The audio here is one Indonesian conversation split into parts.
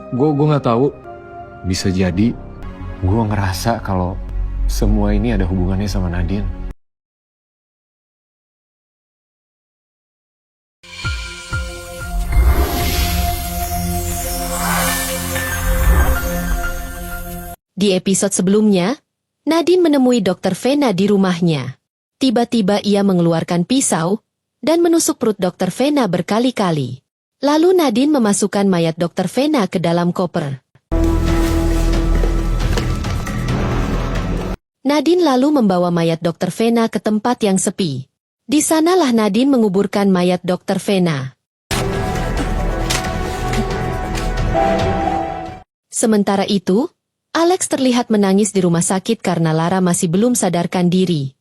Gue nggak tahu. Bisa jadi gue ngerasa kalau semua ini ada hubungannya sama Nadine. Di episode sebelumnya, Nadine menemui Dr. Vena di rumahnya. Tiba-tiba ia mengeluarkan pisau dan menusuk perut Dr. Vena berkali-kali. Lalu Nadine memasukkan mayat Dr. Vena ke dalam koper. Nadine lalu membawa mayat Dr. Vena ke tempat yang sepi. Di sanalah Nadine menguburkan mayat Dr. Vena. Sementara itu, Alex terlihat menangis di rumah sakit karena Lara masih belum sadarkan diri.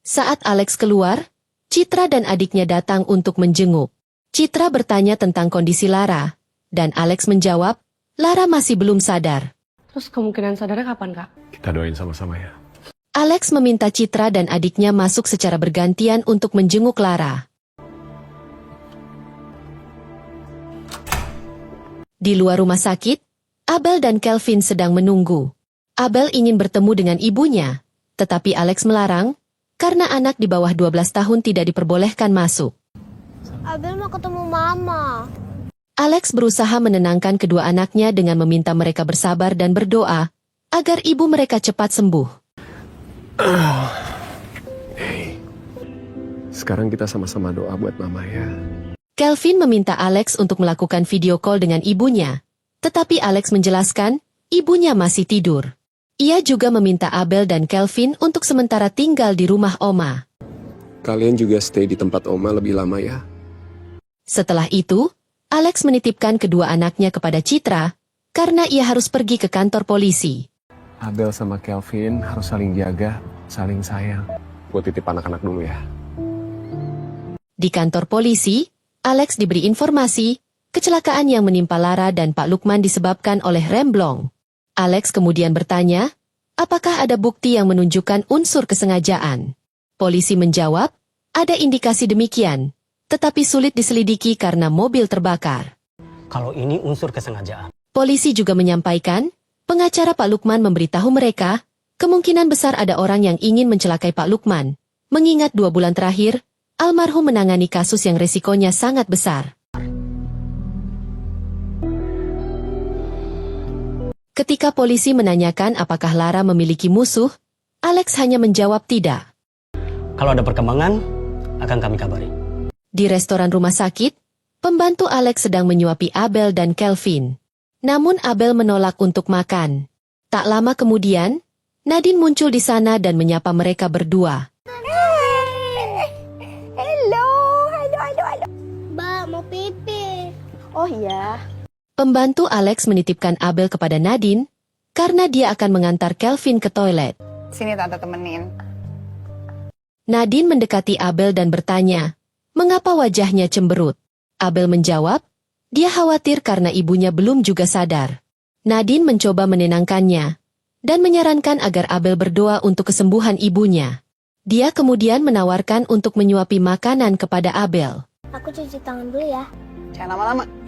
Saat Alex keluar, Citra dan adiknya datang untuk menjenguk. Citra bertanya tentang kondisi Lara, dan Alex menjawab, Lara masih belum sadar. Terus kemungkinan sadarnya kapan, Kak? Kita doain sama-sama ya. Alex meminta Citra dan adiknya masuk secara bergantian untuk menjenguk Lara. Di luar rumah sakit, Abel dan Kelvin sedang menunggu. Abel ingin bertemu dengan ibunya, tetapi Alex melarang, karena anak di bawah 12 tahun tidak diperbolehkan masuk. Abel mau ketemu Mama. Alex berusaha menenangkan kedua anaknya dengan meminta mereka bersabar dan berdoa, agar ibu mereka cepat sembuh. Hey, sekarang kita sama-sama doa buat Mama ya. Kelvin meminta Alex untuk melakukan video call dengan ibunya, tetapi Alex menjelaskan, ibunya masih tidur. Ia juga meminta Abel dan Kelvin untuk sementara tinggal di rumah Oma. Kalian juga stay di tempat Oma lebih lama ya. Setelah itu, Alex menitipkan kedua anaknya kepada Citra, karena ia harus pergi ke kantor polisi. Abel sama Kelvin harus saling jaga, saling sayang. Gue titip anak-anak dulu ya. Di kantor polisi, Alex diberi informasi, kecelakaan yang menimpa Lara dan Pak Lukman disebabkan oleh remblong. Alex kemudian bertanya, apakah ada bukti yang menunjukkan unsur kesengajaan? Polisi menjawab, ada indikasi demikian, tetapi sulit diselidiki karena mobil terbakar. Kalau ini unsur kesengajaan. Polisi juga menyampaikan, pengacara Pak Lukman memberitahu mereka, kemungkinan besar ada orang yang ingin mencelakai Pak Lukman, mengingat 2 bulan terakhir, almarhum menangani kasus yang resikonya sangat besar. Ketika polisi menanyakan apakah Lara memiliki musuh, Alex hanya menjawab tidak. Kalau ada perkembangan, akan kami kabari. Di restoran rumah sakit, pembantu Alex sedang menyuapi Abel dan Kelvin. Namun Abel menolak untuk makan. Tak lama kemudian, Nadine muncul di sana dan menyapa mereka berdua. Halo. Mbak, mau pipi. Oh iya. Pembantu Alex menitipkan Abel kepada Nadine, karena dia akan mengantar Kelvin ke toilet. Sini tante temenin. Nadine mendekati Abel dan bertanya, mengapa wajahnya cemberut? Abel menjawab, dia khawatir karena ibunya belum juga sadar. Nadine mencoba menenangkannya, dan menyarankan agar Abel berdoa untuk kesembuhan ibunya. Dia kemudian menawarkan untuk menyuapi makanan kepada Abel. Aku cuci tangan dulu ya. Jangan lama-lama.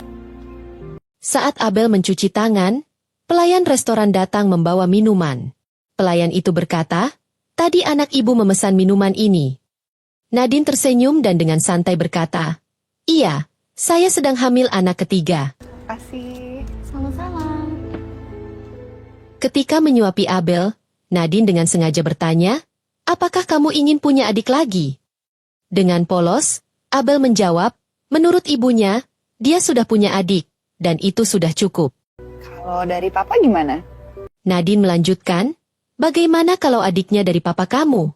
Saat Abel mencuci tangan, pelayan restoran datang membawa minuman. Pelayan itu berkata, tadi anak ibu memesan minuman ini. Nadine tersenyum dan dengan santai berkata, iya, saya sedang hamil anak ketiga. Kasih. Sama-sama. Ketika menyuapi Abel, Nadine dengan sengaja bertanya, apakah kamu ingin punya adik lagi? Dengan polos, Abel menjawab, menurut ibunya, dia sudah punya adik, dan itu sudah cukup. Kalau dari papa gimana? Nadine melanjutkan, bagaimana kalau adiknya dari papa kamu?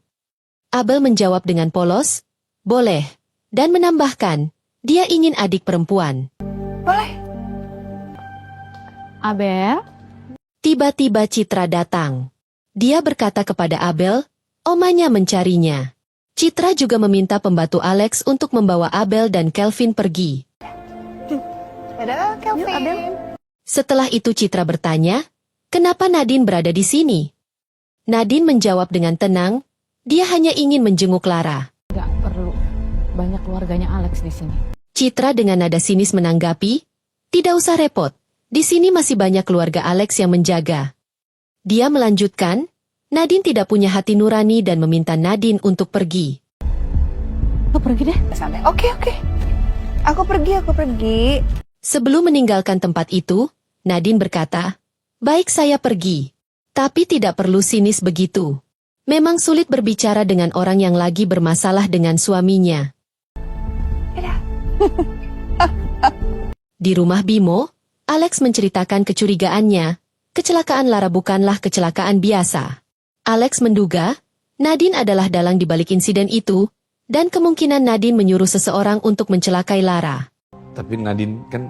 Abel menjawab dengan polos, boleh, dan menambahkan, dia ingin adik perempuan. Boleh. Abel? Tiba-tiba Citra datang. Dia berkata kepada Abel, omanya mencarinya. Citra juga meminta pembantu Alex untuk membawa Abel dan Kelvin pergi. Dadah, Kelvin. Setelah itu Citra bertanya, kenapa Nadine berada di sini? Nadine menjawab dengan tenang, dia hanya ingin menjenguk Lara. Gak perlu. banyak keluarganya Alex di sini. Citra dengan nada sinis menanggapi, tidak usah repot, di sini masih banyak keluarga Alex yang menjaga. Dia melanjutkan, Nadine tidak punya hati nurani dan meminta Nadine untuk pergi. Lo pergi deh. Sampai. Oke. Aku pergi. Sebelum meninggalkan tempat itu, Nadine berkata, baik saya pergi. Tapi tidak perlu sinis begitu. Memang sulit berbicara dengan orang yang lagi bermasalah dengan suaminya. Di rumah Bimo, Alex menceritakan kecurigaannya, kecelakaan Lara bukanlah kecelakaan biasa. Alex menduga, Nadine adalah dalang di balik insiden itu, dan kemungkinan Nadine menyuruh seseorang untuk mencelakai Lara. Tapi Nadine kan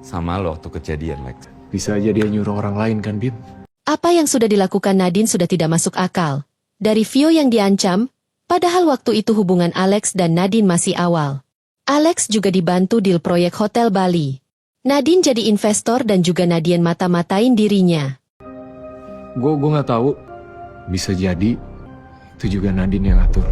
sama lo waktu kejadian, Lex. Bisa aja dia nyuruh orang lain kan, Bim? Apa yang sudah dilakukan Nadine sudah tidak masuk akal. Dari Vio yang diancam, padahal waktu itu hubungan Alex dan Nadine masih awal. Alex juga dibantu deal proyek Hotel Bali. Nadine jadi investor dan juga Nadine mata-matain dirinya. Gue nggak tahu. Bisa jadi itu juga Nadine yang atur.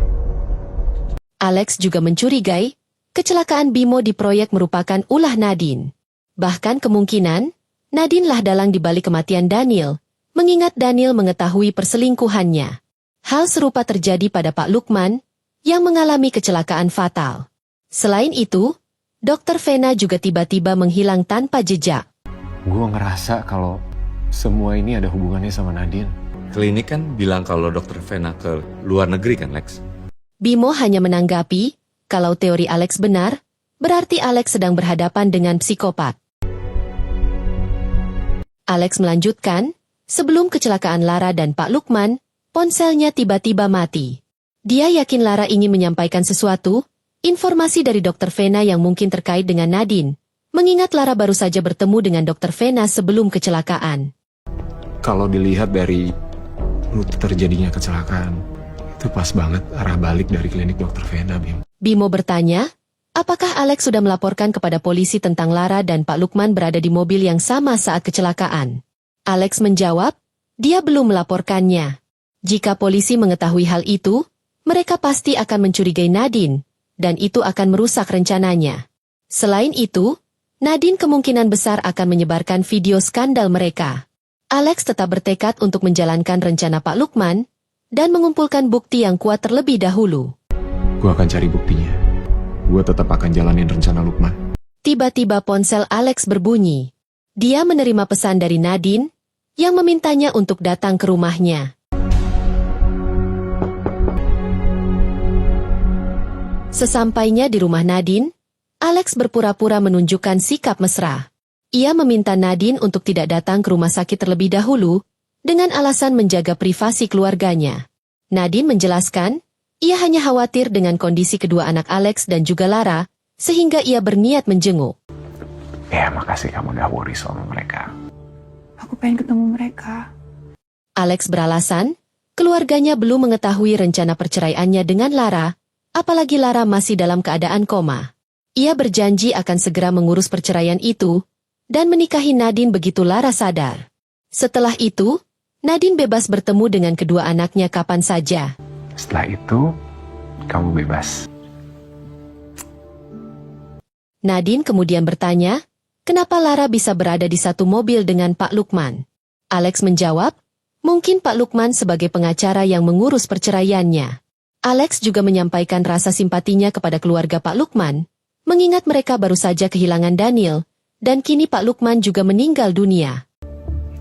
Alex juga mencurigai, kecelakaan Bimo di proyek merupakan ulah Nadine. Bahkan kemungkinan, Nadine lah dalang di balik kematian Daniel, mengingat Daniel mengetahui perselingkuhannya. Hal serupa terjadi pada Pak Lukman, yang mengalami kecelakaan fatal. Selain itu, Dr. Vena juga tiba-tiba menghilang tanpa jejak. Gue ngerasa kalau semua ini ada hubungannya sama Nadine. Klinik kan bilang kalau dokter Vena ke luar negeri kan, Lex? Bimo hanya menanggapi, kalau teori Alex benar, berarti Alex sedang berhadapan dengan psikopat. Alex melanjutkan, sebelum kecelakaan Lara dan Pak Lukman, ponselnya tiba-tiba mati. Dia yakin Lara ingin menyampaikan sesuatu, informasi dari Dr. Vena yang mungkin terkait dengan Nadine, mengingat Lara baru saja bertemu dengan Dr. Vena sebelum kecelakaan. Kalau dilihat dari rute terjadinya kecelakaan, itu pas banget arah balik dari klinik Dr. Vena, Bim. Bimo bertanya, apakah Alex sudah melaporkan kepada polisi tentang Lara dan Pak Lukman berada di mobil yang sama saat kecelakaan? Alex menjawab, dia belum melaporkannya. Jika polisi mengetahui hal itu, mereka pasti akan mencurigai Nadine, dan itu akan merusak rencananya. Selain itu, Nadine kemungkinan besar akan menyebarkan video skandal mereka. Alex tetap bertekad untuk menjalankan rencana Pak Lukman, dan mengumpulkan bukti yang kuat terlebih dahulu. Gue akan cari buktinya. Gue tetap akan jalanin rencana Lukman. Tiba-tiba ponsel Alex berbunyi. Dia menerima pesan dari Nadine, yang memintanya untuk datang ke rumahnya. Sesampainya di rumah Nadine, Alex berpura-pura menunjukkan sikap mesra. Ia meminta Nadine untuk tidak datang ke rumah sakit terlebih dahulu, dengan alasan menjaga privasi keluarganya. Nadine menjelaskan, ia hanya khawatir dengan kondisi kedua anak Alex dan juga Lara, sehingga ia berniat menjenguk. Ya, makasih kamu udah worry sama mereka. Aku pengen ketemu mereka. Alex beralasan, keluarganya belum mengetahui rencana perceraiannya dengan Lara, apalagi Lara masih dalam keadaan koma. Ia berjanji akan segera mengurus perceraian itu, dan menikahi Nadine begitu Lara sadar. Setelah itu, Nadine bebas bertemu dengan kedua anaknya kapan saja. Setelah itu, kamu bebas. Nadine kemudian bertanya, kenapa Lara bisa berada di satu mobil dengan Pak Lukman? Alex menjawab, mungkin Pak Lukman sebagai pengacara yang mengurus perceraiannya. Alex juga menyampaikan rasa simpatinya kepada keluarga Pak Lukman, mengingat mereka baru saja kehilangan Daniel, dan kini Pak Lukman juga meninggal dunia.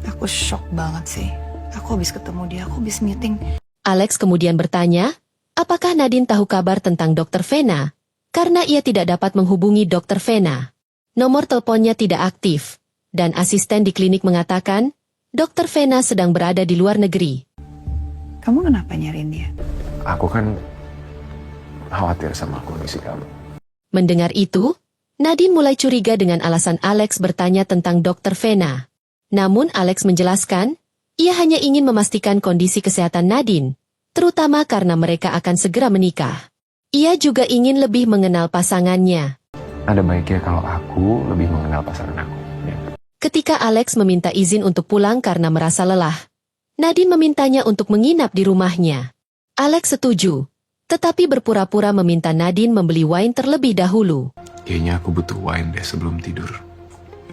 Aku shock banget sih. Aku habis ketemu dia, aku habis meeting. Alex kemudian bertanya, apakah Nadine tahu kabar tentang Dr. Vena? Karena ia tidak dapat menghubungi Dr. Vena. Nomor teleponnya tidak aktif, dan asisten di klinik mengatakan, Dr. Vena sedang berada di luar negeri. Kamu kenapa nyariin dia? Aku kan khawatir sama kondisi kamu. Mendengar itu, Nadine mulai curiga dengan alasan Alex bertanya tentang Dr. Vena. Namun Alex menjelaskan, ia hanya ingin memastikan kondisi kesehatan Nadine, terutama karena mereka akan segera menikah. Ia juga ingin lebih mengenal pasangannya. Ada baiknya kalau aku lebih mengenal pasangan aku. Ya. Ketika Alex meminta izin untuk pulang karena merasa lelah, Nadine memintanya untuk menginap di rumahnya. Alex setuju, tetapi berpura-pura meminta Nadine membeli wine terlebih dahulu. Kayaknya aku butuh wine deh sebelum tidur.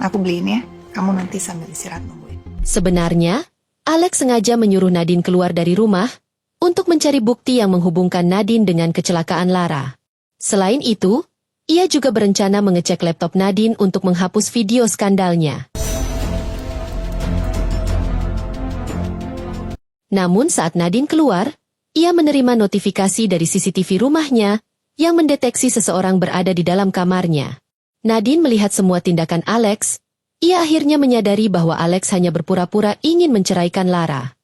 Aku beliin ya. Kamu nanti sambil istirahat nungguin. Sebenarnya, Alex sengaja menyuruh Nadine keluar dari rumah untuk mencari bukti yang menghubungkan Nadine dengan kecelakaan Lara. Selain itu, ia juga berencana mengecek laptop Nadine untuk menghapus video skandalnya. Namun saat Nadine keluar, ia menerima notifikasi dari CCTV rumahnya yang mendeteksi seseorang berada di dalam kamarnya. Nadine melihat semua tindakan Alex. Ia akhirnya menyadari bahwa Alex hanya berpura-pura ingin menceraikan Lara.